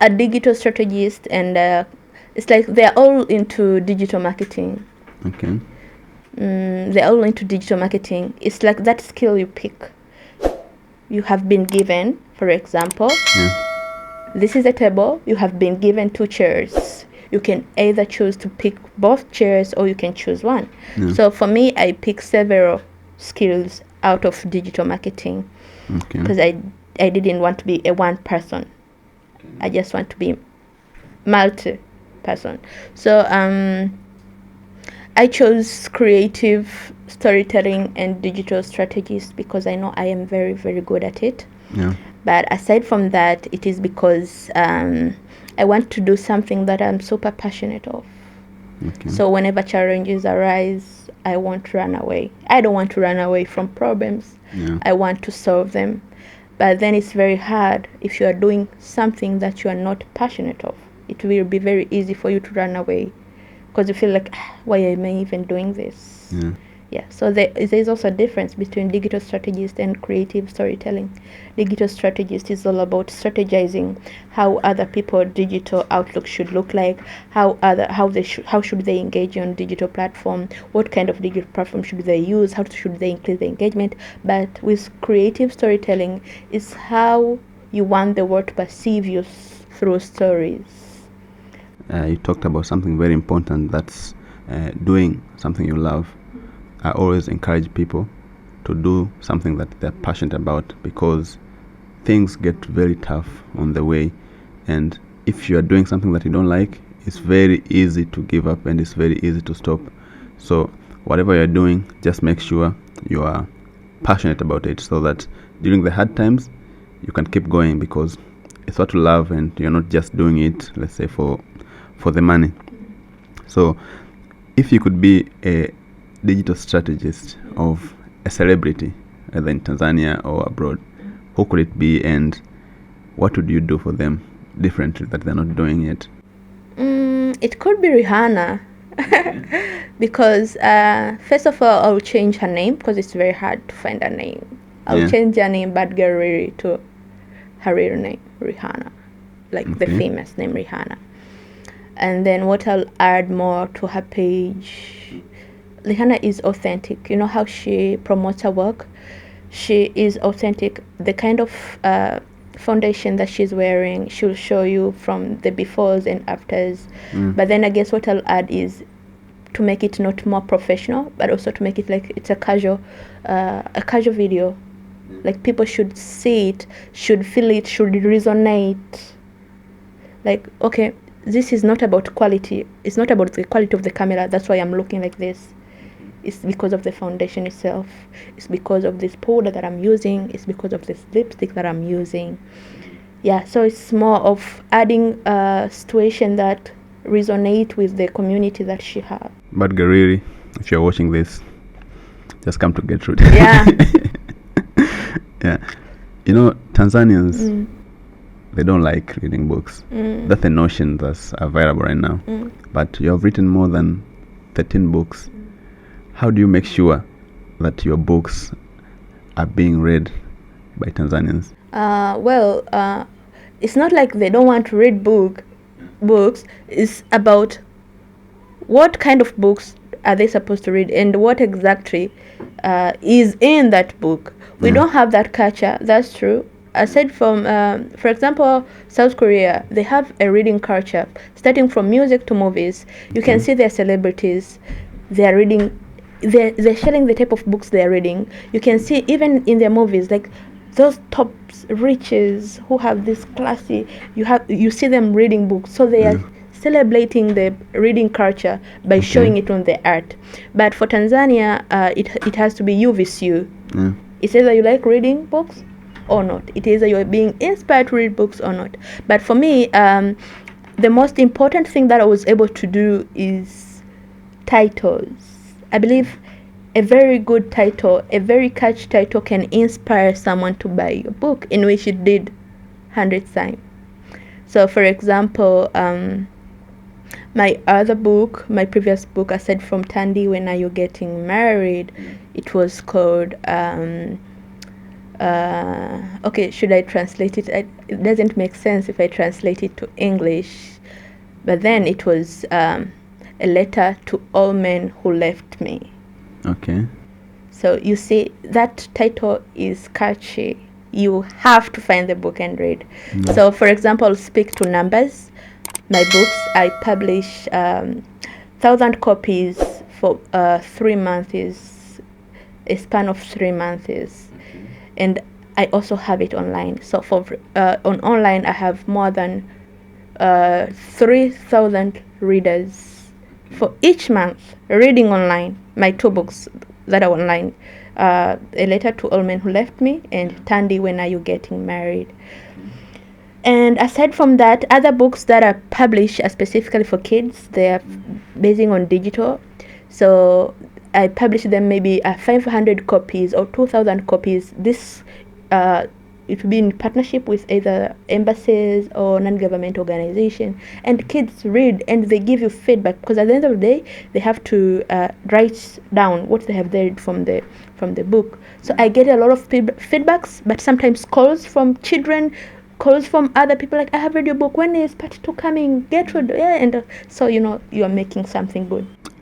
a digital strategist, and it's like they're all into digital marketing. Okay. They're all into digital marketing. It's like that skill you pick. You have been given, for example, this is a table. You have been given 2 chairs. You can either choose to pick both chairs or you can choose one. So for me, I pick several skills out of digital marketing because I didn't want to be a one person. I just want to be multi-person. So I chose creative storytelling and digital strategies because I know I am very, very good at it. Yeah. But aside from that, it is because I want to do something that I'm super passionate of. Okay. So whenever challenges arise, I won't run away. I don't want to run away from problems. Yeah. I want to solve them. But then it's very hard if you are doing something that you are not passionate of. It will be very easy for you to run away because you feel like, why am I even doing this? Yeah. So there's also a difference between digital strategist and creative storytelling. Digital strategist is all about strategizing how other people's digital outlook should look like, how should they engage on digital platform, what kind of digital platform should they use, how should they increase the engagement. But with creative storytelling, is how you want the world to perceive you through stories. You talked about something very important, that's doing something you love. I always encourage people to do something that they're passionate about because things get very tough on the way, and if you are doing something that you don't like, it's very easy to give up and it's very easy to stop. So whatever you're doing, just make sure you are passionate about it so that during the hard times you can keep going, because it's what you love and you're not just doing it, let's say, for the money. So if you could be a digital strategist of a celebrity, either in Tanzania or abroad, who could it be and what would you do for them differently that they're not doing yet? It could be Rihanna because first of all, I'll change her name because it's very hard to find a name. I'll change her name Bad Girl Riri to her real name, Rihanna, like the famous name Rihanna. And then what I'll add more to her page, Rihanna is authentic. You know how she promotes her work? She is authentic. The kind of foundation that she's wearing, she'll show you from the befores and afters. But then I guess what I'll add is to make it not more professional, but also to make it like it's a casual video. Like people should see it, should feel it, should resonate. Like, okay, this is not about quality. It's not about the quality of the camera. That's why I'm looking like this. It's because of the foundation itself. It's because of this powder that I'm using. It's because of this lipstick that I'm using. Yeah, so it's more of adding a situation that resonate with the community that she has. But Gariri, if you're watching this, just come to Getrude. Yeah. Yeah. You know, Tanzanians, they don't like reading books. That's the notion that's available right now. But you have written more than 13 books. How do you make sure that your books are being read by Tanzanians? It's not like they don't want to read books. It's about what kind of books are they supposed to read and what exactly is in that book. We don't have that culture, that's true. Aside from, for example, South Korea, they have a reading culture, starting from music to movies. You can see their celebrities, they are reading, they're sharing the type of books they are reading. You can see even in their movies, like those top riches who have this classy, you see them reading books. So they are celebrating the reading culture by showing it on the art. But for Tanzania, it has to be you with you. It's either you like reading books or not. It is either you're being inspired to read books or not. But for me, the most important thing that I was able to do is titles. I believe a very good title, a very catchy title can inspire someone to buy your book, in which it did 100 times. So for example, my other book, my previous book, aside from Tandy, When Are You Getting Married, it was called Okay, should I translate it? It doesn't make sense if I translate it to English. But then it was a letter to all men who left me. Okay. So you see, that title is catchy. You have to find the book and read. Yeah. So, for example, I'll speak to numbers. My books, I publish 1,000 copies for 3 months, a span of 3 months. And I also have it online. So for on online, I have more than 3,000 readers for each month reading online my 2 books that are online, A Letter to All Men Who Left Me and Tandy, When Are You Getting Married? And aside from that, other books that are published are specifically for kids. They are basing on digital. So I publish them maybe 500 copies or 2,000 copies. This it will be in partnership with either embassies or non-government organization, and kids read and they give you feedback, because at the end of the day they have to write down what they have read from the book. So I get a lot of feedbacks, but sometimes calls from children, calls from other people like, I have read your book, when is part 2 coming, Getrude? Yeah. And so you are making something good.